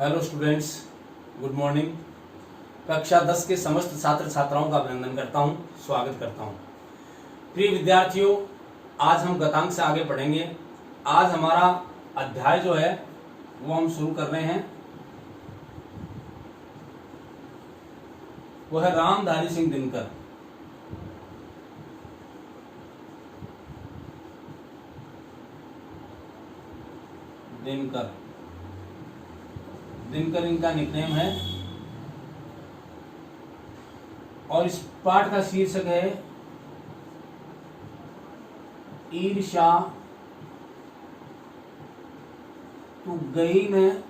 Hello students, good morning. कक्षा 10 के समस्त छात्र छात्राओं का अभिनंदन करता हूं, स्वागत करता हूं। प्रिय विद्यार्थियों, आज हम गतांक से आगे पढ़ेंगे। आज हमारा अध्याय जो है वो हम शुरू कर रहे हैं, वो है रामधारी सिंह दिनकर। दिनकर इनका निकनेम है और इस पाठ का शीर्षक है ईर्ष्या तू गई न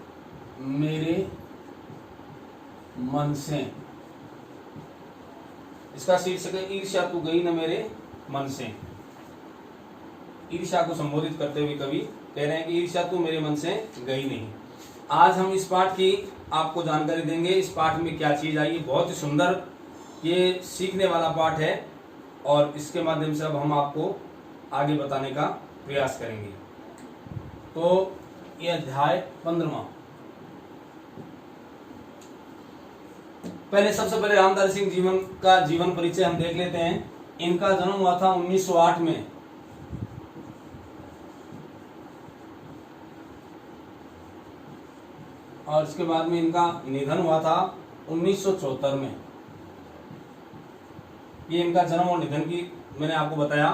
मेरे मन से। इसका शीर्षक है ईर्ष्या तू गई न मेरे मन से। ईर्ष्या को संबोधित करते हुए कवि कह रहे हैं कि ईर्ष्या तू मेरे मन से गई नहीं। आज हम इस पाठ की आपको जानकारी देंगे। इस पाठ में क्या चीज आई, बहुत ही सुंदर, ये सीखने वाला पाठ है और इसके माध्यम से अब हम आपको आगे बताने का प्रयास करेंगे। तो ये अध्याय 15वां। सबसे पहले रामधारी सिंह जीवन का जीवन परिचय हम देख लेते हैं। इनका जन्म हुआ था 1908 में और इसके बाद में इनका निधन हुआ था 1974 में। ये इनका जन्म और निधन की मैंने आपको बताया।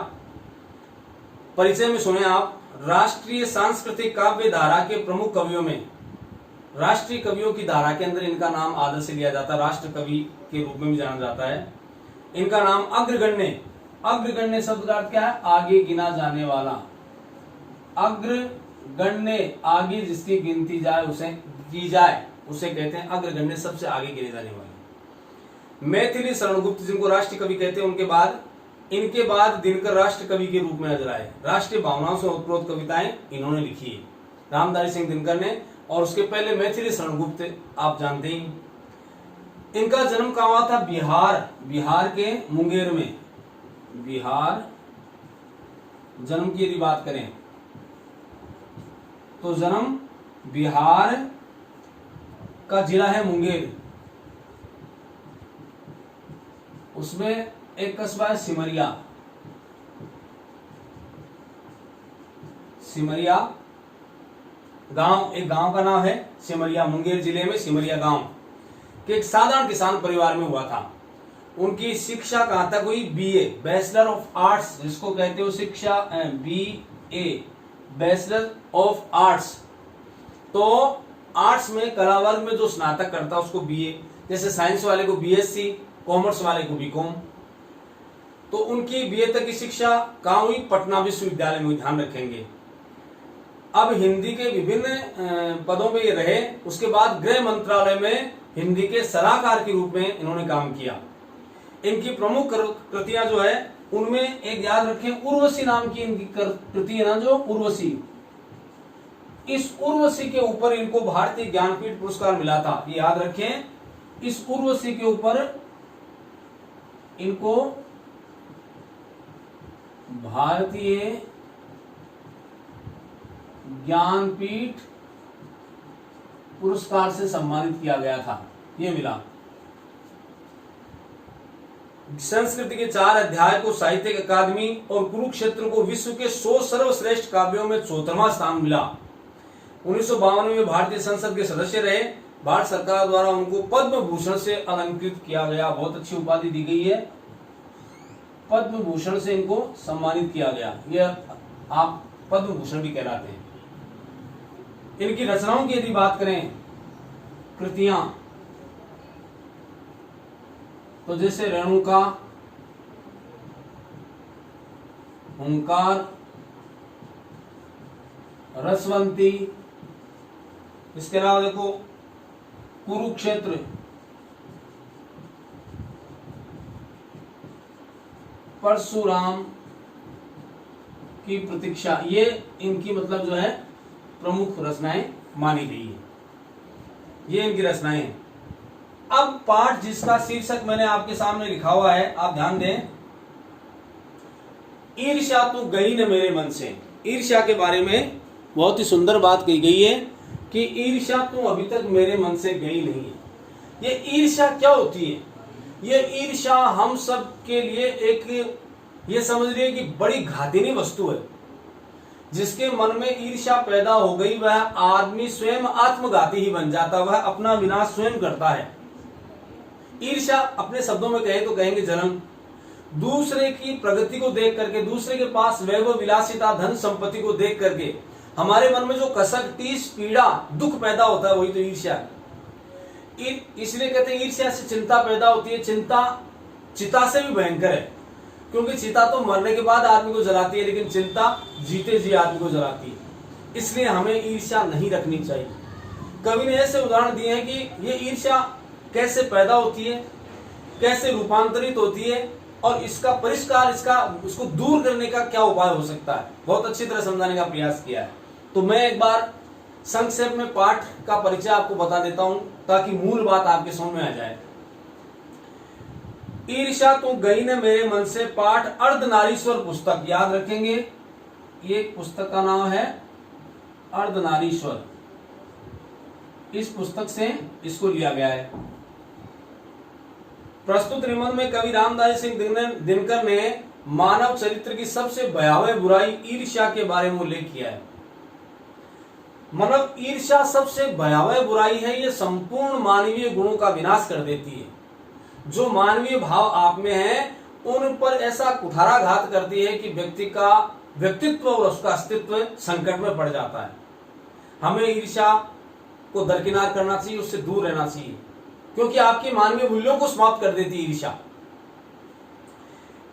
परिचय में सुने आप, राष्ट्रीय सांस्कृतिक काव्य धारा के प्रमुख कवियों में, राष्ट्रीय कवियों की धारा के अंदर इनका नाम आदर से लिया जाता है, राष्ट्र कवि के रूप में भी जाना जाता है। इनका नाम अग्रगण्य, अग्रगण्य शब्द का अर्थ क्या है? आगे गिना जाने वाला। अग्रगण्य, आगे जिसकी गिनती जाए उसे की जाए उसे कहते हैं अग्रगण्य, सबसे आगे गिने जाने वाले। मैथिली शरणगुप्त जिनको राष्ट्रीय कवि कहते हैं, इनके बाद दिनकर राष्ट्र कवि के रूप में नजर आए। राष्ट्रीय भावनाओं से ओतप्रोत कविताएं इन्होंने लिखी है, रामधारी सिंह दिनकर ने। और उसके पहले मैथिली शरणगुप्त आप जानते ही। इनका जन्म कहाँ हुआ था? बिहार के मुंगेर में। बिहार जन्म की यदि बात करें तो जन्म बिहार का जिला है मुंगेर, उसमें एक कस्बा है सिमरिया गांव, एक गांव का नाम है सिमरिया। मुंगेर जिले में सिमरिया गांव के एक साधारण किसान परिवार में हुआ था। उनकी शिक्षा कहां तक हुई? बीए, बैचलर ऑफ आर्ट्स जिसको कहते हो शिक्षा, बीए बैचलर ऑफ आर्ट्स। तो आर्ट्स में, कला वर्ग में जो स्नातक करता है उसको बीए, जैसे साइंस वाले को बीएससी, कॉमर्स वाले को बीकॉम। तो उनकी बीए तक की शिक्षा कहां हुई? पटना विश्वविद्यालय में। ध्यान रखेंगे। अब हिंदी के विभिन्न पदों में ये रहे। उसके बाद गृह मंत्रालय में हिंदी के सलाहकार के रूप में इन्होंने काम किया। इनकी प्रमुख कृतियां जो है उनमें एक याद रखें, उर्वशी नाम की इनकी कृति है ना, जो उर्वशी। इस उर्वशी के ऊपर इनको भारतीय ज्ञानपीठ पुरस्कार मिला था, ये याद रखें। इस उर्वशी के ऊपर इनको भारतीय ज्ञानपीठ पुरस्कार से सम्मानित किया गया था, ये मिला। संस्कृत के 4 अध्याय को साहित्यिक अकादमी और कुरुक्षेत्र को विश्व के 100 सर्वश्रेष्ठ काव्यों में 74वां स्थान मिला। 1952 में भारतीय संसद के सदस्य रहे। भारत सरकार द्वारा उनको पद्म भूषण से अलंकृत किया गया, बहुत अच्छी उपाधि दी गई है, पद्म भूषण से इनको सम्मानित किया गया। यह आप पद्म भूषण भी कहलाते हैं। इनकी रचनाओं की यदि बात करें, कृतियां, तो जैसे रेणुका, हुंकार, रसवंती, इसके अलावा देखो कुरुक्षेत्र, परशुराम की प्रतीक्षा, ये इनकी मतलब जो है प्रमुख रचनाएं मानी गई है। ये इनकी रचनाएं हैं। अब पाठ जिसका शीर्षक मैंने आपके सामने लिखा हुआ है, आप ध्यान दें, ईर्ष्या तू गई न मेरे मन से। ईर्ष्या के बारे में बहुत ही सुंदर बात कही गई है कि ईर्ष्या तो अभी तक मेरे मन से गई नहीं है। ये ईर्ष्या क्या होती है? ये ईर्ष्या हम सब के लिए एक, ये समझ लीजिए कि बड़ी घातिनी वस्तु है। जिसके मन में ईर्ष्या पैदा हो गई वह आदमी स्वयं आत्मघाती ही बन जाता, वह अपना विनाश स्वयं करता है। ईर्ष्या अपने शब्दों में कहें तो कहेंगे जलन। दूसरे की प्रगति को देख करके, दूसरे के पास वैभव विलासिता धन संपत्ति को देख करके हमारे मन में जो कसक टीस पीड़ा दुख पैदा होता है वही तो ईर्ष्या है। इसलिए कहते हैं ईर्ष्या से चिंता पैदा होती है। चिंता चिता से भी भयंकर है, क्योंकि चिता तो मरने के बाद आदमी को जलाती है, लेकिन चिंता जीते जी आदमी को जलाती है। इसलिए हमें ईर्ष्या नहीं रखनी चाहिए। कवि ने ऐसे उदाहरण दिए हैं कि ये ईर्ष्या कैसे पैदा होती है, कैसे रूपांतरित होती है और इसका परिष्कार, इसको दूर करने का क्या उपाय हो सकता है। बहुत अच्छी तरह समझाने का प्रयास किया है। तो मैं एक बार संक्षेप में पाठ का परिचय आपको बता देता हूं ताकि मूल बात आपके समझ में आ जाए। ईर्ष्या तो गई न मेरे मन से, पाठ अर्धनारीश्वर पुस्तक, याद रखेंगे ये पुस्तक का नाम है अर्धनारीश्वर। इस पुस्तक से इसको लिया गया है। प्रस्तुत निबंध में कवि रामधारी सिंह दिनकर ने मानव चरित्र की सबसे भयावह बुराई ईर्ष्या के बारे में उल्लेख किया है। मतलब ईर्ष्या सबसे भयावह बुराई है। ये संपूर्ण मानवीय गुणों का विनाश कर देती है। जो मानवीय भाव आप में है उन पर ऐसा कुठाराघात करती है कि व्यक्ति का व्यक्तित्व और उसका अस्तित्व संकट में पड़ जाता है। हमें ईर्ष्या को दरकिनार करना चाहिए, उससे दूर रहना चाहिए, क्योंकि आपके मानवीय मूल्यों को समाप्त कर देती है ईर्ष्या।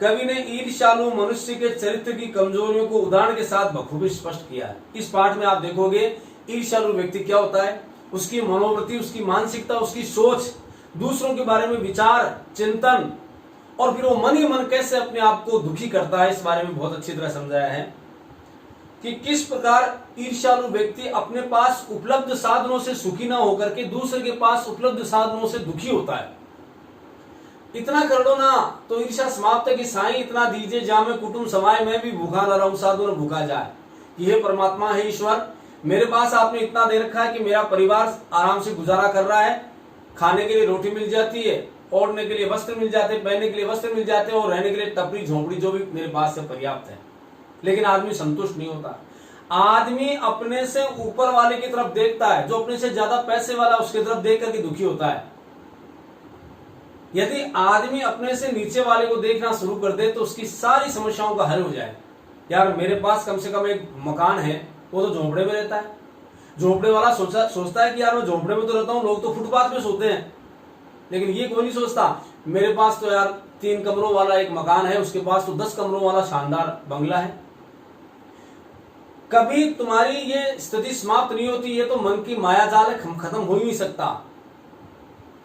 कवि ने ईर्ष्यालु मनुष्य के चरित्र की कमजोरियों को उदाहरण के साथ बखूबी स्पष्ट किया है। इस पाठ में आप देखोगे ईर्ष्यालु व्यक्ति क्या होता है, उसकी मनोवृत्ति, उसकी मानसिकता, उसकी सोच, दूसरों के बारे में विचार चिंतन, और फिर वो मन ही मन कैसे अपने आप को दुखी करता है। इस बारे में बहुत अच्छी तरह समझाया है कि किस प्रकार ईर्ष्यालु व्यक्ति अपने पास उपलब्ध साधनों से सुखी ना होकर के दूसरे के पास उपलब्ध साधनों से दुखी होता है। इतना कर दो ना तो ईर्ष्या समाप्त है कि साईं इतना दीजिए जा मैं कुटुंब समाये, मैं भी भूखा न रहूं साधु न भूखा जाए। ये परमात्मा है ईश्वर, मेरे पास आपने इतना दे रखा है कि मेरा परिवार आराम से गुजारा कर रहा है, खाने के लिए रोटी मिल जाती है, ओढ़ने के लिए वस्त्र मिल जाते हैं, पहनने के लिए वस्त्र मिल जाते हैं और रहने के लिए टपरी झोपड़ी जो भी मेरे पास से पर्याप्त है। लेकिन आदमी संतुष्ट नहीं होता। आदमी अपने से ऊपर वाले की तरफ देखता है, जो अपने से ज्यादा पैसे वाला उसकी तरफ देख करके दुखी होता है। यदि आदमी अपने से नीचे वाले को देखना शुरू कर दे तो उसकी सारी समस्याओं का हल हो जाए। यार मेरे पास कम से कम एक मकान है, वो तो झोपड़े में रहता है। झोपड़े वाला सोचता है कि यार मैं झोपड़े में तो रहता हूँ, लोग तो फुटपाथ पे सोते हैं। लेकिन ये कोई नहीं सोचता मेरे पास तो यार 3 कमरों वाला एक मकान है, उसके पास तो 10 कमरों वाला शानदार बंगला है। कभी तुम्हारी ये स्थिति समाप्त नहीं होती। ये तो मन की माया जाल है, खत्म हो ही नहीं सकता।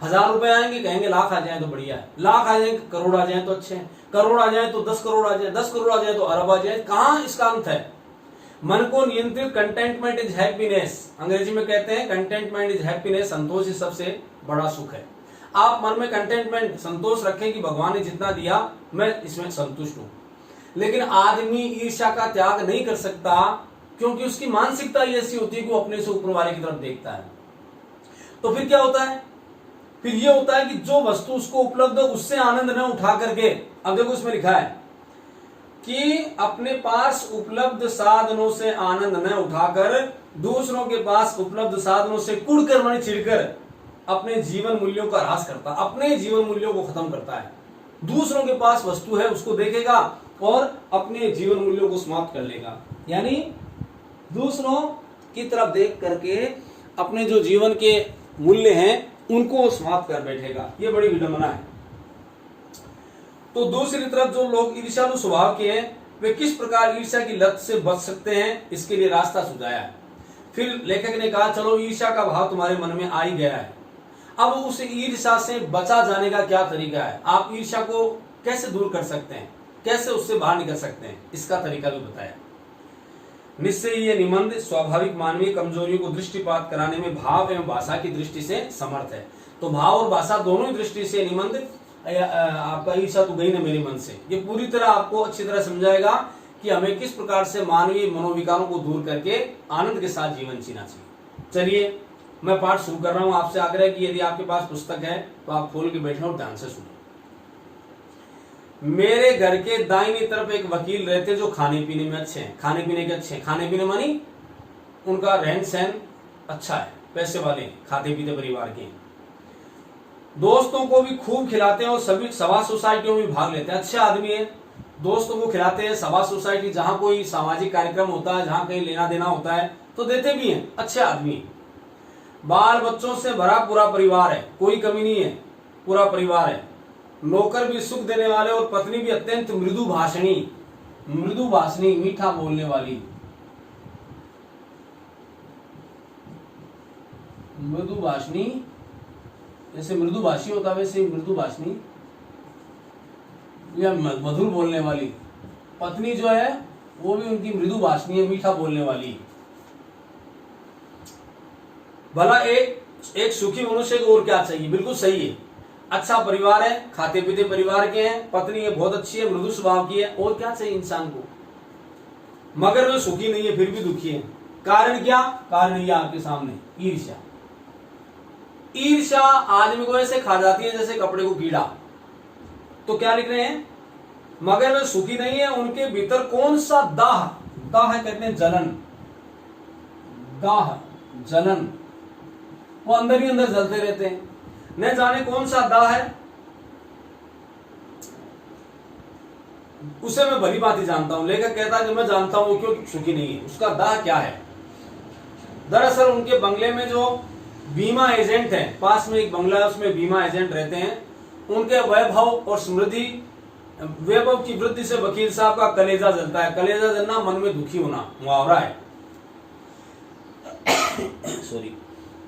1000 रुपए आएंगे कहेंगे लाख आ जाए तो बढ़िया है, लाख आ जाए करोड़ आ जाए तो अच्छे हैं, करोड़ आ जाए तो 10 करोड़ आ जाए, 10 करोड़ आ जाए तो अरब आ जाए। कहां इसका अंत है? मन को नियंत्रित, कंटेंटमेंट इज हैप्पीनेस, अंग्रेजी में कहते हैं कंटेंटमेंट इज हैप्पीनेस, संतोष ही सबसे बड़ा सुख है। आप मन में कंटेंटमेंट, संतोष रखें कि भगवान ने जितना दिया मैं इसमें संतुष्ट हूं। लेकिन आदमी ईर्ष्या का त्याग नहीं कर सकता, क्योंकि उसकी मानसिकता ऐसी होती है कि वो अपने से ऊपर वाले की तरफ देखता है। तो फिर क्या होता है? फिर ये होता है कि जो वस्तु उसको उपलब्ध हो उससे आनंद न उठा करके, अब देखो उसमें लिखा है कि अपने पास उपलब्ध साधनों से आनंद न उठाकर दूसरों के पास उपलब्ध साधनों से कुड़कर मन चिढ़कर अपने जीवन मूल्यों का ह्रास करता, अपने जीवन मूल्यों को खत्म करता है। दूसरों के पास वस्तु है उसको देखेगा और अपने जीवन मूल्यों को समाप्त कर लेगा। यानी दूसरों की तरफ देख करके अपने जो जीवन के मूल्य हैं उनको समाप्त कर बैठेगा। ये बड़ी विडंबना है। तो दूसरी तरफ जो लोग ईर्ष्यालु स्वभाव के हैं वे किस प्रकार ईर्ष्या की लत से बच सकते हैं, इसके लिए रास्ता सुझाया है। फिर लेखक ने कहा चलो ईर्ष्या का भाव तुम्हारे मन में आ ही गया है, अब उस ईर्ष्या से बचा जाने का क्या तरीका है, आप ईर्ष्या को कैसे दूर कर सकते हैं, कैसे उससे बाहर निकल सकते हैं, इसका तरीका भी बताया। निश्चय ये निबंध स्वाभाविक मानवीय कमजोरियों को दृष्टिपात कराने में भाव एवं भाषा की दृष्टि से समर्थ है। तो भाव और भाषा दोनों ही दृष्टि से निबंध आपका ईर्ष्या तो गई न मेरे मन से, ये पूरी तरह आपको अच्छी तरह समझाएगा कि हमें किस प्रकार से मानवीय मनोविकारों को दूर करके आनंद के साथ जीवन जीना चाहिए। चलिए मैं पाठ शुरू कर रहा हूं। आपसे आग्रह है कि यदि आपके पास पुस्तक है तो आप खोल के बैठे और ध्यान से सुनो। मेरे घर के दाहिनी तरफ एक वकील रहते जो खाने पीने में अच्छे हैं, खाने पीने के अच्छे हैं, खाने पीने मानी उनका रहन सहन अच्छा है, पैसे वाले, खाते पीते परिवार के, दोस्तों को भी खूब खिलाते हैं और सभी सभा सोसाइटियों में भाग लेते हैं। अच्छे आदमी है, दोस्तों को खिलाते हैं, सभा सोसाइटी जहां कोई सामाजिक कार्यक्रम होता है, जहां कहीं लेना देना होता है तो देते भी हैं, अच्छे आदमी। बाल बच्चों से भरा पूरा परिवार है, कोई कमी नहीं है, पूरा परिवार है। नौकर भी सुख देने वाले और पत्नी भी अत्यंत मृदु भाषणी, मीठा बोलने वाली, मृदु भाषणी, जैसे मृदु भाषी होता है वैसे मृदु भाषणी या मधुर बोलने वाली। पत्नी जो है वो भी उनकी मृदु भाषणी है, मीठा बोलने वाली। भला एक सुखी मनुष्य को और क्या चाहिए? बिल्कुल सही है, अच्छा परिवार है, खाते पीते परिवार के हैं, पत्नी है बहुत अच्छी है, मृदु स्वभाव की है, और क्या चाहिए इंसान को? मगर वो सुखी नहीं है, फिर भी दुखी है। कारण क्या? कारण ये आपके सामने, ईर्ष्या। ईर्ष्या आदमी को ऐसे खा जाती है जैसे कपड़े को कीड़ा। तो क्या लिख रहे हैं? मगर वे सुखी नहीं है, उनके भीतर कौन सा दाह, दाह कहते हैं जलन, दाह जलन, वो अंदर ही अंदर जलते रहते हैं। न जाने कौन सा दाह है, उसे मैं भली बात ही जानता हूं। लेखक कहता है कि मैं जानता हूं क्यों सुखी नहीं है, उसका दाह क्या है। दरअसल उनके बंगले में जो बीमा एजेंट है, पास में एक बंगला है उसमें बीमा एजेंट रहते हैं, उनके वैभव और समृद्धि, वैभव की वृद्धि से वकील साहब का कलेजा जलता है। कलेजा जलना मन में दुखी होना, मुहावरा है सॉरी।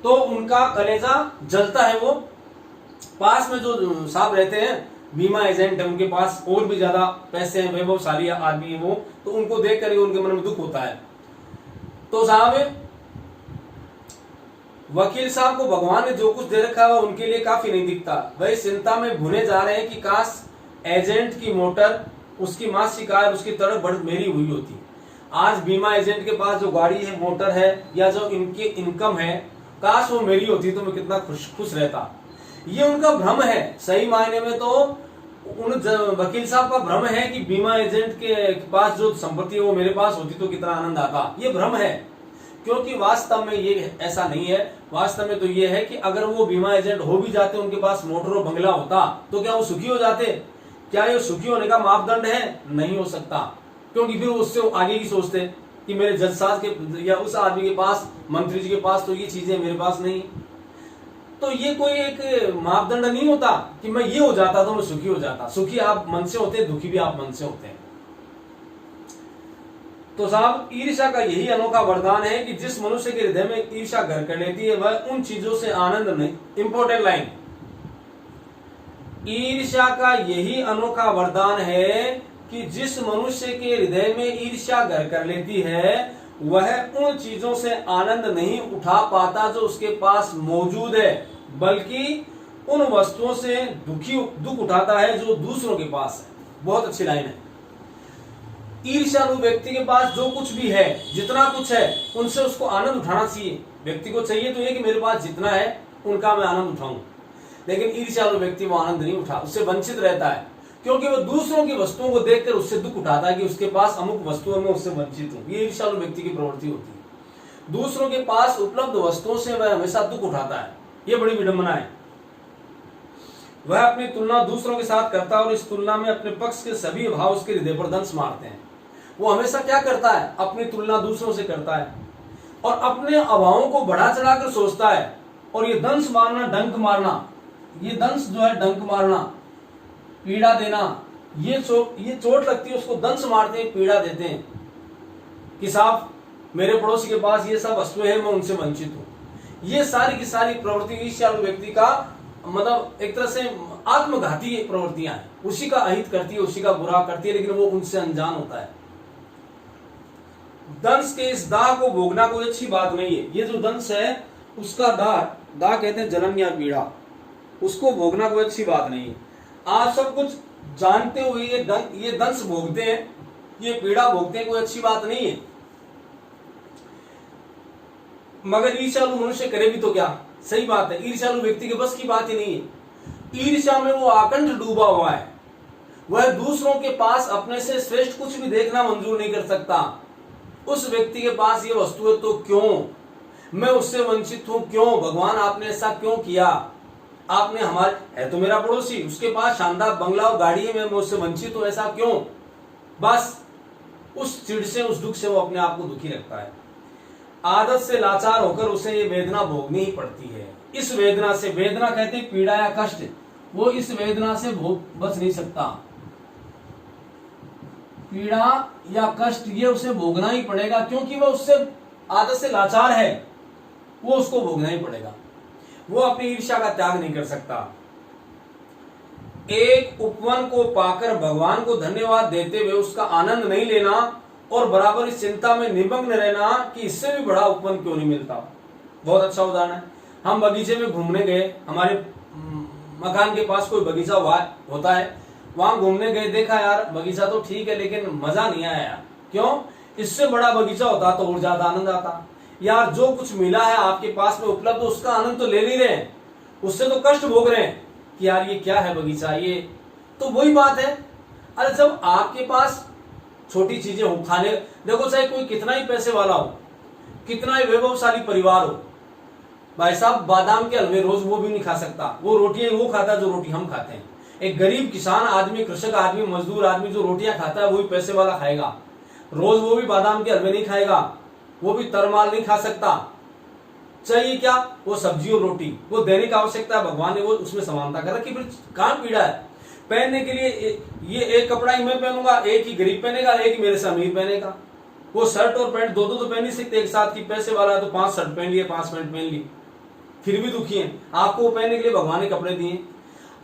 तो उनका कलेजा जलता है। वो पास में जो साहब रहते हैं बीमा एजेंट है, उनके पास और भी ज्यादा पैसे हैं, वैभवशाली आदमी है वो, तो उनको देख कर उनके मन में दुख होता है। तो साहब वकील साहब को भगवान ने जो कुछ दे रखा है उनके लिए काफी नहीं दिखता। वही चिंता में भुने जा रहे हैं कि काश एजेंट की मोटर, उसकी मासिक आय, उसकी तरफ बढ़ मेरी हुई होती। आज बीमा एजेंट के पास जो गाड़ी है, मोटर है, या जो इनकी इनकम है, काश वो मेरी होती तो मैं कितना खुश रहता। ये उनका भ्रम है। सही मायने में तो उन वकील साहब का भ्रम है कि बीमा एजेंट के पास जो संपत्ति है वो मेरे पास होती तो कितना आनंद आता। ये भ्रम है, क्योंकि वास्तव में ये ऐसा नहीं है। वास्तव में तो ये है कि अगर वो बीमा एजेंट हो भी जाते, उनके पास मोटर और बंगला होता, तो क्या वो सुखी हो जाते? क्या ये सुखी होने का मापदंड है? नहीं हो सकता, क्योंकि फिर उससे आगे की सोचते कि मेरे जज साहब के या उस आदमी के पास, मंत्री जी के पास तो ये चीजें मेरे पास नहीं। तो ये कोई एक मापदंड नहीं होता कि मैं ये हो जाता तो मैं सुखी हो जाता। सुखी आप मन से होते, दुखी भी आप मन से होते हैं। तो साहब ईर्ष्या का यही अनोखा वरदान है कि जिस मनुष्य के हृदय में ईर्ष्या घर कर लेती है वह उन चीजों से आनंद नहीं। इंपॉर्टेंट लाइन, ईर्ष्या का यही अनोखा वरदान है कि जिस मनुष्य के हृदय में ईर्ष्या घर कर लेती है वह उन चीजों से आनंद नहीं उठा पाता जो उसके पास मौजूद है, बल्कि उन वस्तुओं से दुख उठाता है जो दूसरों के पास है। बहुत अच्छी लाइन है। ईर्ष्यालु व्यक्ति के पास जो कुछ भी है, जितना कुछ है, उनसे उसको आनंद उठाना चाहिए। व्यक्ति को चाहिए तो ये कि मेरे पास जितना है उनका मैं आनंद उठाऊं, लेकिन ईर्ष्यालु व्यक्ति वो आनंद नहीं उठा, उससे वंचित रहता है, क्योंकि वो दूसरों की वस्तुओं को देखकर उससे दुख उठाता है कि उसके पास अमुक वस्तुओं में उससे वंचित हूं। ये ईर्ष्यालु व्यक्ति की प्रवृत्ति होती है। दूसरों के पास उपलब्ध वस्तुओं से वह हमेशा दुख उठाता है। ये बड़ी विडंबना है। वह अपनी तुलना दूसरों के साथ करता है और इस तुलना में अपने पक्ष के सभी भाव उसके हृदय पर दंश मारते हैं। वो हमेशा क्या करता है? अपनी तुलना दूसरों से करता है और अपने अभावों को बढ़ा चढ़ाकर सोचता है। और ये दंश मारना, डंक मारना, ये दंश जो है डंक मारना, पीड़ा देना, ये चोट लगती है उसको दंश मारते हैं, पीड़ा देते हैं कि साहब मेरे पड़ोसी के पास ये सब वस्तुएं हैं, मैं उनसे वंचित हूं। ये सारी की सारी प्रवृत्ति ईर्ष्यालु व्यक्ति का मतलब एक तरह से आत्मघाती प्रवृत्तियां हैं। उसी का अहित करती है, उसी का बुरा करती है, लेकिन वो उनसे अनजान होता है। दंश के इस दाह को भोगना कोई अच्छी बात नहीं है। ये जो दंश है उसका दाह कहते हैं जलन या पीड़ा, उसको भोगना कोई अच्छी बात नहीं है। आप सब कुछ जानते हुए ये दंश भोगते हैं, ये पीड़ा भोगते हैं, कोई अच्छी बात नहीं है। मगर ईर्ष्यालु मनुष्य करे भी तो क्या? सही बात है, ईर्ष्यालु व्यक्ति के बस की बात ही नहीं है। ईर्ष्या में वो आकंठ डूबा हुआ है, वह दूसरों के पास अपने से श्रेष्ठ कुछ भी देखना मंजूर नहीं कर सकता। उस व्यक्ति के पास ये वस्तु है तो क्यों मैं उससे वंचित हूं? क्यों भगवान आपने ऐसा क्यों किया? आपने हमारे है तो मेरा पड़ोसी, उसके पास शानदार बंगला और गाड़ी है, मैं उससे वंचित हूं, ऐसा क्यों? बस उस चिढ़ से, उस दुख से वो अपने आप को दुखी रखता है। आदत से लाचार होकर उसे ये वेदना भोगनी ही पड़ती है। इस वेदना से, वेदना कहते हैं पीड़ा या कष्ट, वो इस वेदना से बच नहीं सकता। पीड़ा या कष्ट ये उसे भोगना ही पड़ेगा, क्योंकि वह उससे आदत से लाचार है, वो उसको भोगना ही पड़ेगा। वो अपनी ईर्ष्या का त्याग नहीं कर सकता। एक उपवन को पाकर भगवान को धन्यवाद देते हुए उसका आनंद नहीं लेना और बराबर इस चिंता में निमग्न रहना कि इससे भी बड़ा उपवन क्यों नहीं मिलता। बहुत अच्छा उदाहरण है। हम बगीचे में घूमने गए, हमारे मकान के पास कोई बगीचा होता है, वहां घूमने गए, देखा यार बगीचा तो ठीक है लेकिन मजा नहीं आया। क्यों? इससे बड़ा बगीचा होता तो और ज्यादा आनंद आता। यार जो कुछ मिला है आपके पास में उपलब्ध, उसका आनंद तो ले नहीं रहे, उससे तो कष्ट भोग रहे हैं कि यार ये क्या है बगीचा, ये तो वही बात है। अरे जब आपके पास छोटी चीजें हो खाने, देखो चाहे कोई कितना ही पैसे वाला हो, कितना ही वैभवशाली परिवार हो, भाई साहब बादाम के हलवे रोज वो भी नहीं खा सकता। वो रोटियां वो खाता है जो रोटी हम खाते हैं। एक गरीब किसान आदमी, कृषक आदमी, मजदूर आदमी जो रोटियां खाता है वही पैसे वाला खाएगा। रोज वो भी बादाम के हलवे नहीं खाएगा, वो भी तरमाल नहीं खा सकता। चाहिए क्या? वो सब्जी और रोटी, वो दैनिक आवश्यकता है, भगवान ने वो उसमें समानता कर रखी। फिर कहां पीड़ा है? पहनने के लिए ये एक कपड़ा ही मैं पहनूंगा, एक ही गरीब पहनेगा, एक ही मेरे से अमीर पहनेगा। वो शर्ट और पैंट दो तो पहन नहीं सकते एक साथ की। पैसे वाला है तो 5 शर्ट पहन लिए, 5 पैंट पहन ली, फिर भी दुखी है। आपको वो पहनने के लिए भगवान ने कपड़े दिए।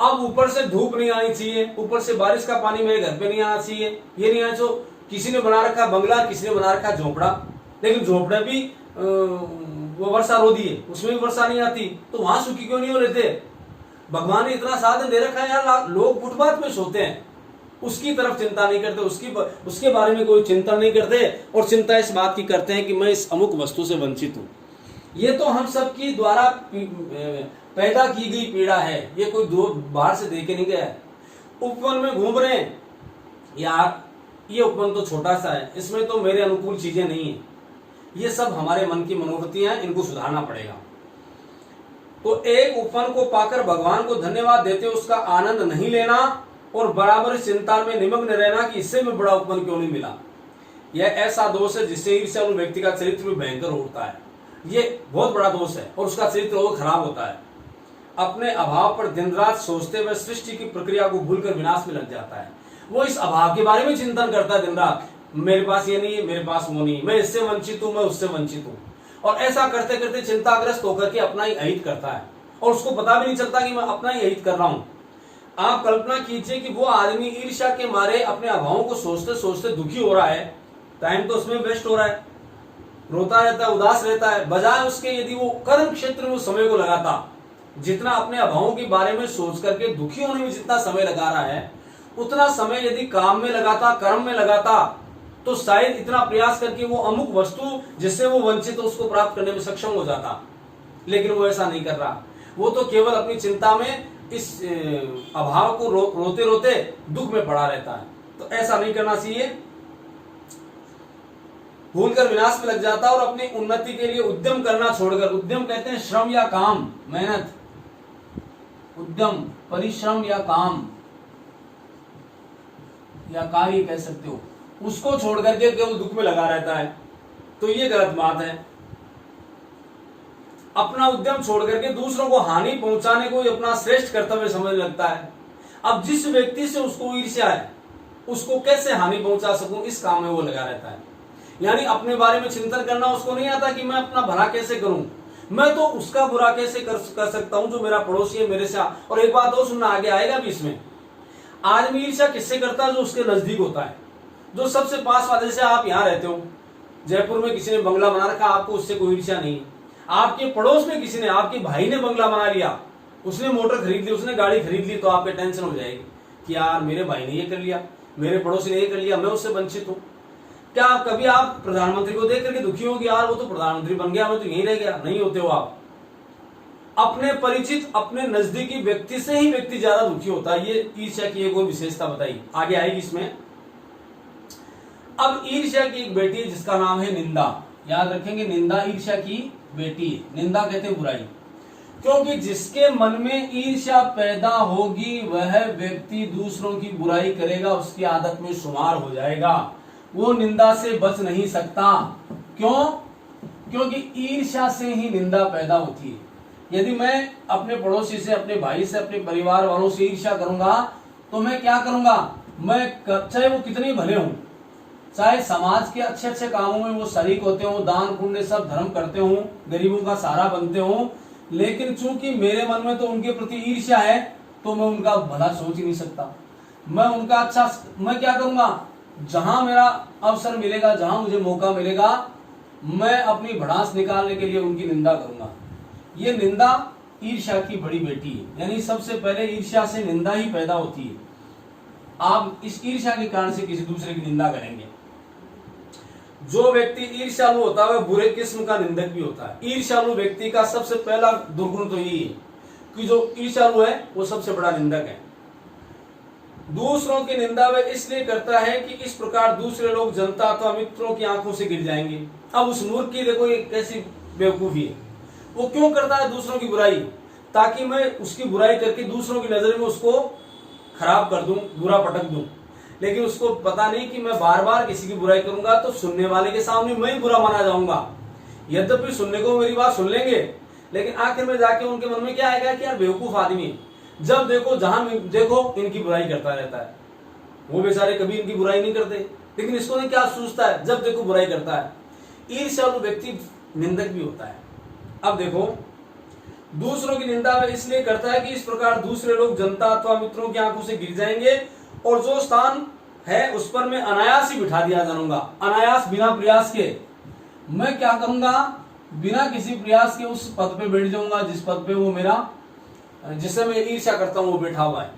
अब ऊपर से धूप नहीं आनी चाहिए, ऊपर से बारिश का पानी मेरे घर पे नहीं आना चाहिए। ये नहीं आना जो किसी ने बना रखा बंगला, किसी ने बना रखा झोपड़ा, लेकिन झोपड़ा भी वो वर्षा रोधी है, उसमें भी वर्षा नहीं आती, तो वहां सुखी क्यों नहीं हो लेते? भगवान ने इतना साधन दे रखा है यार, लोग फुटपाथ में सोते हैं, उसकी तरफ चिंता नहीं करते, उसके बारे में कोई चिंता नहीं करते, और चिंता इस बात की करते हैं कि मैं इस अमुक वस्तु से वंचित हूं। ये तो हम सबकी द्वारा पैदा की गई पीड़ा है, ये कोई बाहर से देखे नहीं गया है। उपवन में घूम रहे हैं, यार ये उपवन तो छोटा सा है, इसमें तो मेरे अनुकूल चीजें नहीं है। ये सब हमारे मन की मनोवृत्तियां हैं, इनको सुधारना पड़ेगा। तो एक उपवन को पाकर भगवान को धन्यवाद देते उसका आनंद नहीं लेना और बराबर चिंता में निमग्न रहना कि इससे भी बड़ा उपवन क्यों नहीं मिला। यह ऐसा दोष है जिससे ईर्ष्या व्यक्ति का चरित्र भी भयंकर होता है। ये बहुत बड़ा दोष है और उसका चरित्र वो खराब होता है। अपने अभाव पर दिन रात सोचते हुए सृष्टि की प्रक्रिया को भूलकर विनाश में लग जाता है। वो इस अभाव के बारे में चिंतन करता है दिन रात, मेरे पास ये नहीं है, मेरे पास वो नहीं, मैं इससे वंचित हूं, मैं उससे वंचित हूं, और ऐसा करते करते चिंताग्रस्त होकर के अपना ही अहित करता है और उसको पता भी नहीं चलता कि मैं अपना ही अहित कर रहा हूं। आप कल्पना कीजिए कि वो आदमी ईर्ष्या के मारे अपने अभावों को सोचते सोचते दुखी हो रहा है, टाइम तो उसमें वेस्ट हो रहा है, रोता रहता है, उदास रहता है, बजाय उसके यदि वो कर्म क्षेत्र में उस समय को लगाता, जितना अपने अभावों के बारे में सोच करके दुखी होने में जितना समय लगा रहा है, उतना समय यदि काम में लगाता, कर्म में लगाता, तो शायद इतना प्रयास करके वो अमुक वस्तु जिससे वो वंचित हो उसको प्राप्त करने में सक्षम हो जाता। लेकिन वो ऐसा नहीं कर रहा, वो तो केवल अपनी चिंता में इस अभाव को रोते रोते दुख में पड़ा रहता है। तो ऐसा नहीं करना चाहिए, भूलकर विनाश में लग जाता और अपनी उन्नति के लिए उद्यम करना छोड़कर, उद्यम कहते हैं श्रम या काम, मेहनत, उद्यम, परिश्रम या काम या कार्य कह सकते हो, उसको छोड़ करके केवल दुख में लगा रहता है। तो ये गलत बात है। अपना उद्यम छोड़ करके दूसरों को हानि पहुंचाने को अपना श्रेष्ठ कर्तव्य समझने लगता है। अब जिस व्यक्ति से उसको ईर्ष्या है, उसको कैसे हानि पहुंचा सकूं, इस काम में वो लगा रहता है। यानी अपने बारे में चिंतन करना उसको नहीं आता कि मैं अपना भला कैसे करूं, मैं तो उसका बुरा कैसे कर सकता हूं जो मेरा पड़ोसी है मेरे से। और एक बात और सुनना, आगे आएगा भी इसमें, आदमी ईर्ष्या किससे करता है? जो उसके नजदीक होता है, जो सबसे पास वाले। जैसे आप यहाँ रहते हो, जयपुर में किसी ने बंगला बना रखा, आपको उससे कोई ईर्ष्या नहीं है। आपके पड़ोस में किसी ने, आपके भाई ने बंगला बना लिया, उसने मोटर खरीद ली, उसने गाड़ी खरीद ली, तो आपके टेंशन हो जाएगी कि यार मेरे भाई ने ये कर लिया, मेरे पड़ोसी ने ये कर लिया, मैं उससे वंचित हूं। क्या कभी आप प्रधानमंत्री को देख करके दुखी हो कि यार वो तो प्रधानमंत्री बन गया, मैं तो यहीं रह गया? नहीं होते हो आप। अपने परिचित, अपने नजदीकी व्यक्ति से ही व्यक्ति ज्यादा दुखी होता है। ये ईर्ष्या की एक और विशेषता बताई, आगे आएगी इसमें। अब ईर्ष्या की एक बेटी है जिसका नाम है निंदा। याद रखेंगे, निंदा ईर्ष्या की बेटी है। निंदा कहते हैं बुराई, क्योंकि जिसके मन में ईर्ष्या पैदा होगी वह व्यक्ति दूसरों की बुराई करेगा, उसकी आदत में शुमार हो जाएगा, वो निंदा से बच नहीं सकता। क्यों? क्योंकि ईर्ष्या से ही निंदा पैदा होती है। यदि मैं अपने पड़ोसी से, अपने भाई से, अपने परिवार वालों से ईर्ष्या करूंगा तो मैं क्या करूंगा? मैं चाहे वो कितने भले हों, चाहे समाज के अच्छे अच्छे कामों में वो शरीक होते हो, दान पुण्य सब धर्म करते हो, गरीबों का सहारा बनते हो, लेकिन चूंकि मेरे मन में तो उनके प्रति ईर्ष्या है तो मैं उनका भला सोच ही नहीं सकता। मैं उनका अच्छा, मैं क्या करूंगा? जहां मेरा अवसर मिलेगा, जहां मुझे मौका मिलेगा, मैं अपनी भड़ास निकालने के लिए उनकी निंदा करूंगा। ये निंदा ईर्ष्या की बड़ी बेटी है। यानी सबसे पहले ईर्ष्या से निंदा ही पैदा होती है। आप इस ईर्ष्या के कारण से किसी दूसरे की निंदा करेंगे। जो व्यक्ति ईर्ष्यालु होता है वह बुरे किस्म का निंदक भी होता है। ईर्ष्यालु व्यक्ति का सबसे पहला दुर्गुण तो यही है कि जो ईर्ष्यालु है वो सबसे बड़ा निंदक है। दूसरों की निंदा वह इसलिए करता है कि इस प्रकार दूसरे लोग जनता अथवा मित्रों की आंखों से गिर जाएंगे। अब उस मूर्ख की देखो ये कैसी बेवकूफी है। वो क्यों करता है दूसरों की बुराई? ताकि मैं उसकी बुराई करके दूसरों की नजर में उसको खराब कर दूं, बुरा पटक दूं। लेकिन उसको पता नहीं कि मैं बार बार किसी की बुराई करूंगा तो सुनने वाले के सामने मैं ही बुरा माना जाऊंगा। यद्यपि सुनने को मेरी बात सुन लेंगे, लेकिन आखिर में जाके उनके मन में क्या आएगा कि यार बेवकूफ आदमी, जब देखो जहां देखो इनकी बुराई करता रहता है। वो बेचारे कभी इनकी बुराई नहीं करते, लेकिन इसको नहीं क्या सोचता है, जब देखो बुराई करता है। ईर्ष्यालु व्यक्ति निंदक भी होता है। अब देखो, दूसरों की निंदा वह इसलिए करता है कि इस प्रकार दूसरे लोग जनता अथवा मित्रों की आंखों से गिर जाएंगे और जो स्थान है उस पर मैं अनायास ही बिठा दिया जाऊंगा। अनायास, बिना प्रयास के मैं क्या करूंगा? बिना किसी प्रयास के उस पद पे बैठ जाऊंगा जिस पद पे वो मेरा, जिससे मैं ईर्ष्या करता हूं वो बैठा हुआ है।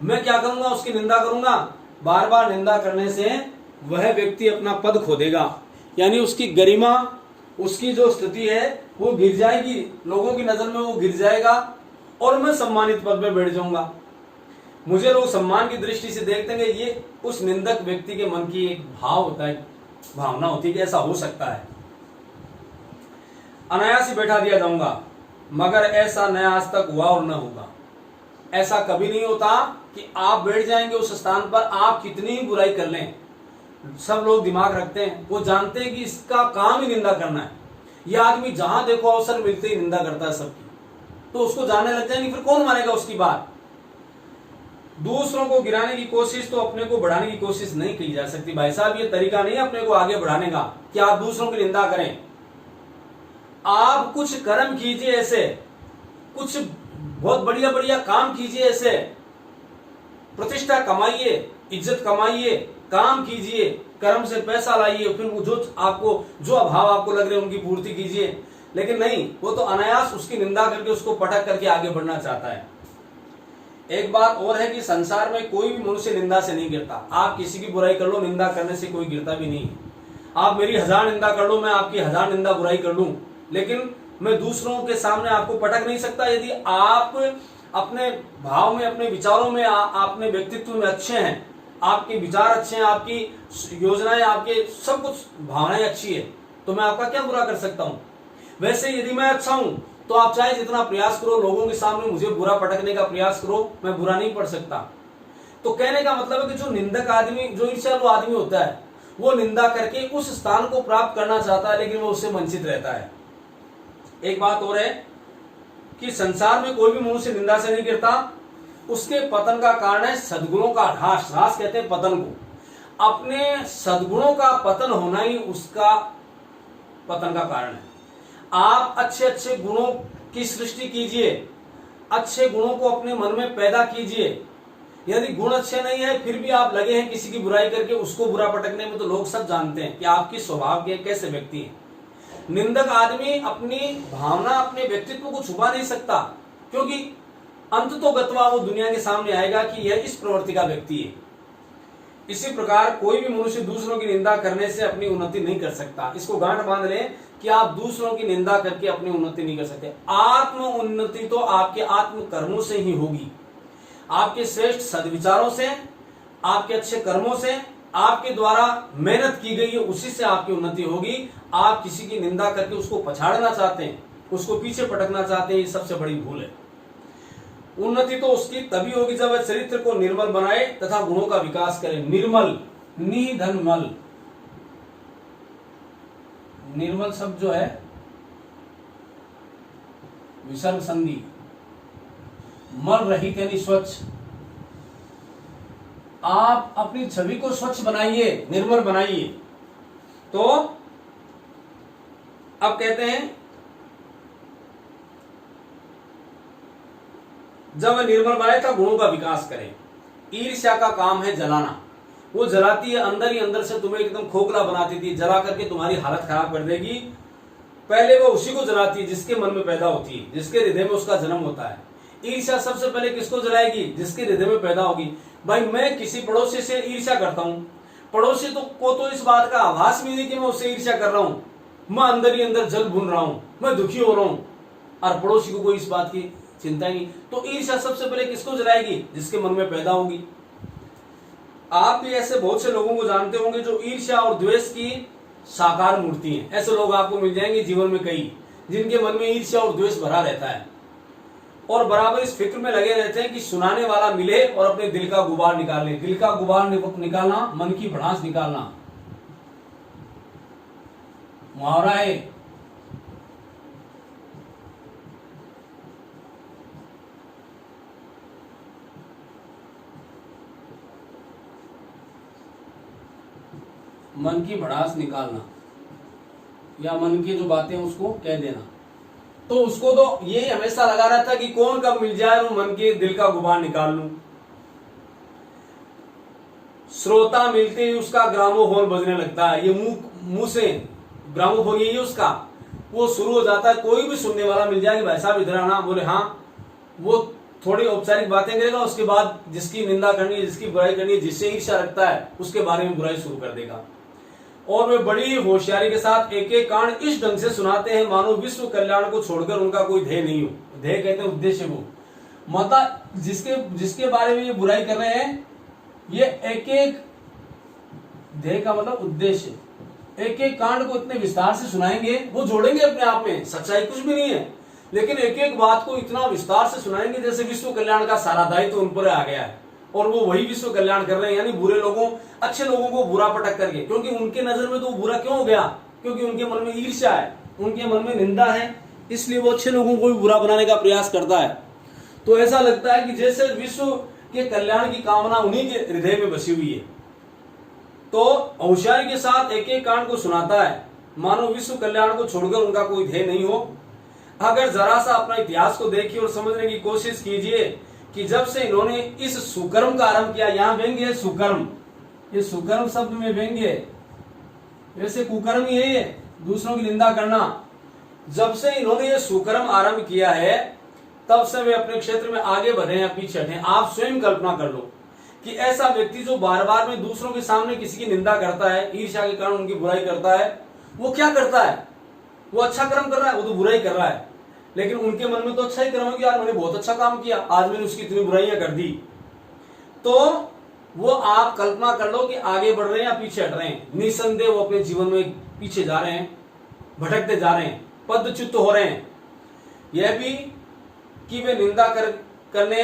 मैं क्या करूंगा? उसकी निंदा करूंगा। बार बार निंदा करने से वह व्यक्ति अपना पद खो देगा, यानी उसकी गरिमा, उसकी जो स्थिति है वो गिर जाएगी, लोगों की नजर में वो गिर जाएगा और मैं सम्मानित पद पे बैठ जाऊंगा। मुझे लोग सम्मान की दृष्टि से देखते हैं। ये उस निंदक व्यक्ति के मन की एक भाव होता है, भावना होती है कि ऐसा हो सकता है। अनायास ही बैठा दिया जाऊंगा, मगर ऐसा न आज तक हुआ और न होगा। ऐसा कभी नहीं होता कि आप बैठ जाएंगे उस स्थान पर, आप कितनी ही बुराई कर लें। सब लोग दिमाग रखते हैं, वो जानते हैं कि इसका काम ही निंदा करना है। यह आदमी जहां देखो अवसर मिलते ही निंदा करता है सबकी, तो उसको जानने लग जाएंगे, फिर कौन मानेगा उसकी बात। दूसरों को गिराने की कोशिश तो अपने को बढ़ाने की कोशिश नहीं की जा सकती। भाई साहब, ये तरीका नहीं है अपने को आगे बढ़ाने का कि आप दूसरों की निंदा करें। आप कुछ कर्म कीजिए ऐसे, कुछ बहुत बढ़िया बढ़िया काम कीजिए ऐसे, प्रतिष्ठा कमाइए, इज्जत कमाइए, काम कीजिए, कर्म से पैसा लाइए, फिर जो आपको, जो अभाव आपको लग रहे हैं उनकी पूर्ति कीजिए। लेकिन नहीं, वो तो अनायास उसकी निंदा करके, उसको पटक करके आगे बढ़ना चाहता है। एक बात और है कि संसार में कोई भी मनुष्य निंदा से नहीं गिरता। आप किसी की बुराई कर लो, निंदा करने से कोई गिरता भी नहीं। आप मेरी 1000 निंदा कर लो, मैं आपकी 1000 निंदा बुराई कर लूं, लेकिन मैं दूसरों के सामने आपको पटक नहीं सकता। यदि आप अपने भाव में, अपने विचारों में, अपने व्यक्तित्व में अच्छे हैं, आपके विचार अच्छे हैं, आपकी योजनाएं, आपके सब कुछ भावनाएं अच्छी है, तो मैं आपका क्या बुरा कर सकता हूं। वैसे यदि मैं अच्छा हूं तो आप चाहे जितना प्रयास करो, लोगों के सामने मुझे बुरा पटकने का प्रयास करो, मैं बुरा नहीं पढ़ सकता। तो कहने का मतलब है कि जो निंदक आदमी, जो ईर्ष्यालु आदमी होता है, वो निंदा करके उस स्थान को प्राप्त करना चाहता है, लेकिन वो उससे वंचित रहता है। एक बात और है कि संसार में कोई भी मनुष्य निंदा से नहीं गिरता। उसके पतन का कारण है सद्गुणों का ह्रास। ह्रास कहते हैं पतन को। अपने सद्गुणों का पतन होना ही उसका पतन का कारण है। आप अच्छे अच्छे गुणों की सृष्टि कीजिए, अच्छे गुणों को अपने मन में पैदा कीजिए। यदि गुण अच्छे नहीं है फिर भी आप लगे हैं किसी की बुराई करके उसको बुरा पटकने में, तो लोग सब जानते हैं कि आपकी स्वभाव के कैसे व्यक्ति हैं। निंदक आदमी अपनी भावना, अपने व्यक्तित्व को छुपा नहीं सकता, क्योंकि अंत तो गत्वा वो दुनिया के सामने आएगा कि यह इस प्रवृत्ति का व्यक्ति है। इसी प्रकार कोई भी मनुष्य दूसरों की निंदा करने से अपनी उन्नति नहीं कर सकता। इसको गांठ बांध लें कि आप दूसरों की निंदा करके अपनी उन्नति नहीं कर सकते। आत्म उन्नति तो आपके आत्म कर्मों से ही होगी, आपके श्रेष्ठ सद्विचारों से, आपके अच्छे कर्मों से, आपके द्वारा मेहनत की गई है, उसी से आपकी उन्नति होगी। आप किसी की निंदा करके उसको पछाड़ना चाहते हैं, उसको पीछे पटकना चाहते हैं, ये सबसे बड़ी भूल है। उन्नति तो उसकी तभी होगी जब वह चरित्र को निर्मल बनाए तथा गुणों का विकास करे। निर्मल, निधनमल, निर्मल शब्द जो है विसर्ग संधि, मल रहित यानी स्वच्छ। आप अपनी छवि को स्वच्छ बनाइए, निर्मल बनाइए। तो अब कहते हैं जब वह निर्मल बनाए था गुणों का विकास करें। ईर्ष्या का काम है जलाना, वो जलाती है अंदर ही अंदर से, तुम्हें एकदम खोखला बनाती थी, जला करके तुम्हारी हालत खराब कर देगी। पहले वो उसी को जलाती है जिसके मन में पैदा होती है, जिसके हृदय में उसका जन्म होता है। ईर्ष्या सबसे पहले किसको जलाएगी? जिसके हृदय में पैदा होगी। भाई मैं किसी पड़ोसी से ईर्ष्या करता हूं, पड़ोसी को तो इस बात का आभास भी नहीं कि मैं उससे ईर्ष्या कर रहा हूं, मैं अंदर ही अंदर जल भून रहा हूं, मैं दुखी हो रहा हूं, और पड़ोसी को कोई इस बात की चिंता ही नहीं। तो ईर्ष्या सबसे पहले किसको जलाएगी? जिसके मन में पैदा होगी। आप भी ऐसे बहुत से लोगों को जानते होंगे जो ईर्ष्या और द्वेष की साकार मूर्ति हैं। ऐसे लोग आपको मिल जाएंगे जीवन में कई, जिनके मन में ईर्ष्या और द्वेष भरा रहता है और बराबर इस फिक्र में लगे रहते हैं कि सुनाने वाला मिले और अपने दिल का गुबार निकाल ले। दिल का गुबार निकालना, मन की भड़ास निकालना, मुहावरा है। मन की भड़ास निकालना या मन की जो बातें उसको कह देना। तो उसको तो ये हमेशा लगा रहता कि कौन कब मिल जाए और मन के दिल का गुबार निकाल लूं। श्रोता मिलते ही उसका ग्रामोफोन बजने लगता है। ये मुंह से ग्रामोफोन यही है उसका, वो शुरू हो जाता है। कोई भी सुनने वाला मिल जाए कि भाई साहब इधर आना, बोले हाँ, वो थोड़ी औपचारिक बातें करेगा, उसके बाद जिसकी निंदा करनी है, जिसकी बुराई करनी है, जिससे ईर्ष्या रखता है, उसके बारे में बुराई शुरू कर देगा। और वे बड़ी होशियारी के साथ एक एक कांड इस ढंग से सुनाते हैं मानो विश्व कल्याण को छोड़कर उनका कोई ध्येय नहीं हो। ध्येय कहते हैं उद्देश्य को, मतलब जिसके बारे में ये बुराई कर रहे हैं, ये एक एक ध्येय का मतलब उद्देश्य, एक एक कांड को इतने विस्तार से सुनाएंगे, वो जोड़ेंगे अपने आप में, सच्चाई कुछ भी नहीं है, लेकिन एक एक बात को इतना विस्तार से सुनाएंगे जैसे विश्व कल्याण का सारा दायित्व उन पर आ गया है और वो वही विश्व कल्याण कर रहे हैं। यानी बुरे लोगों, अच्छे लोगों को बुरा पटक करके, क्योंकि उनके नजर में तो वो बुरा क्यों हो गया? क्योंकि उनके मन में ईर्ष्या है, उनके मन में निंदा है, इसलिए वो अच्छे लोगों को भी बुरा बनाने का प्रयास करता है। तो ऐसा लगता है कि जैसे विश्व के कल्याण की कामना उन्हीं के हृदय में बसी हुई है। तो होशियारी के साथ एक एक कांड को सुनाता है मानो विश्व कल्याण को छोड़कर उनका कोई ध्येय नहीं हो। अगर जरा सा अपना इतिहास को देखिए और समझने की कोशिश कीजिए कि जब से इन्होंने इस सुकर्म का आरंभ किया, यहां व्यंग्य है सुकर्म, ये सुकर्म शब्द में व्यंग्य है, वैसे कुकर्म ही है दूसरों की निंदा करना। जब से इन्होंने ये सुकर्म आरंभ किया है तब से वे अपने क्षेत्र में आगे बढ़े या पीछे हटे। आप स्वयं कल्पना कर लो कि ऐसा व्यक्ति जो बार बार में दूसरों के सामने किसी की निंदा करता है, ईर्ष्या के कारण उनकी बुराई करता है, वो क्या करता है? वो अच्छा कर्म कर रहा है? वो तो बुराई कर रहा है, लेकिन उनके मन में तो अच्छा ही कर्म है कि यार मैंने बहुत अच्छा काम किया, आज मैंने उसकी इतनी बुराइयां कर दी। तो वो आप कल्पना कर लो कि आगे बढ़ रहे हैं या पीछे हट रहे हैं। निसंदेह वो अपने जीवन में पीछे जा रहे हैं, भटकते जा रहे हैं, पदच्युत हो रहे हैं। यह भी कि वे निंदा करने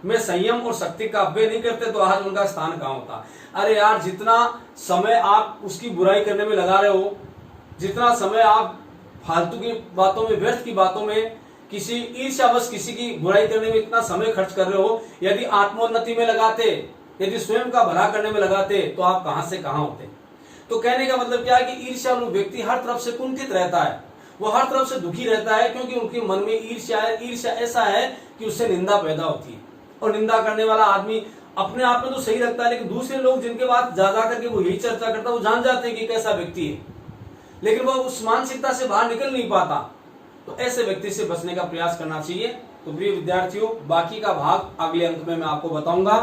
में संयम और शक्ति का अव्यय नहीं करते तो आज उनका स्थान कहां होता। अरे यार, जितना समय आप उसकी बुराई करने में लगा रहे हो, जितना समय आप फालतू की बातों में, व्यर्थ की बातों में, किसी ईर्ष्यावश किसी की बुराई करने में इतना समय खर्च कर रहे हो, यदि आत्मोन्नति में लगाते, यदि स्वयं का भला करने में लगाते तो आप कहां से कहां होते। तो कहने का मतलब क्या है कि ईर्ष्यालु व्यक्ति हर तरफ से कुंठित रहता है, वो हर तरफ से दुखी रहता है, क्योंकि उनके मन में ईर्ष्या है। ईर्ष्या ऐसा है कि उससे निंदा पैदा होती है, और निंदा करने वाला आदमी अपने आप में तो सही लगता है, लेकिन दूसरे लोग जिनके बात जा करके वो यही चर्चा करता है, वो जान जाते हैं कि कैसा व्यक्ति है, लेकिन वो उस मानसिकता से बाहर निकल नहीं पाता। तो ऐसे व्यक्ति से बचने का प्रयास करना चाहिए। तो प्रिय विद्यार्थियों, बाकी का भाग अगले अंक में मैं आपको बताऊंगा।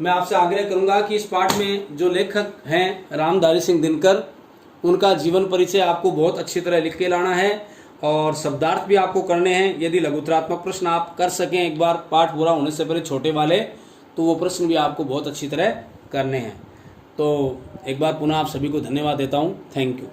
मैं आपसे आग्रह करूंगा कि इस पाठ में जो लेखक हैं रामधारी सिंह दिनकर, उनका जीवन परिचय आपको बहुत अच्छी तरह लिख के लाना है और शब्दार्थ भी आपको करने हैं। यदि लघुतरात्मक प्रश्न आप कर सकें एक बार पाठ पूरा होने से पहले छोटे वाले, तो वो प्रश्न भी आपको बहुत अच्छी तरह करने हैं। तो एक बार पुनः आप सभी को धन्यवाद देता हूँ। Thank you.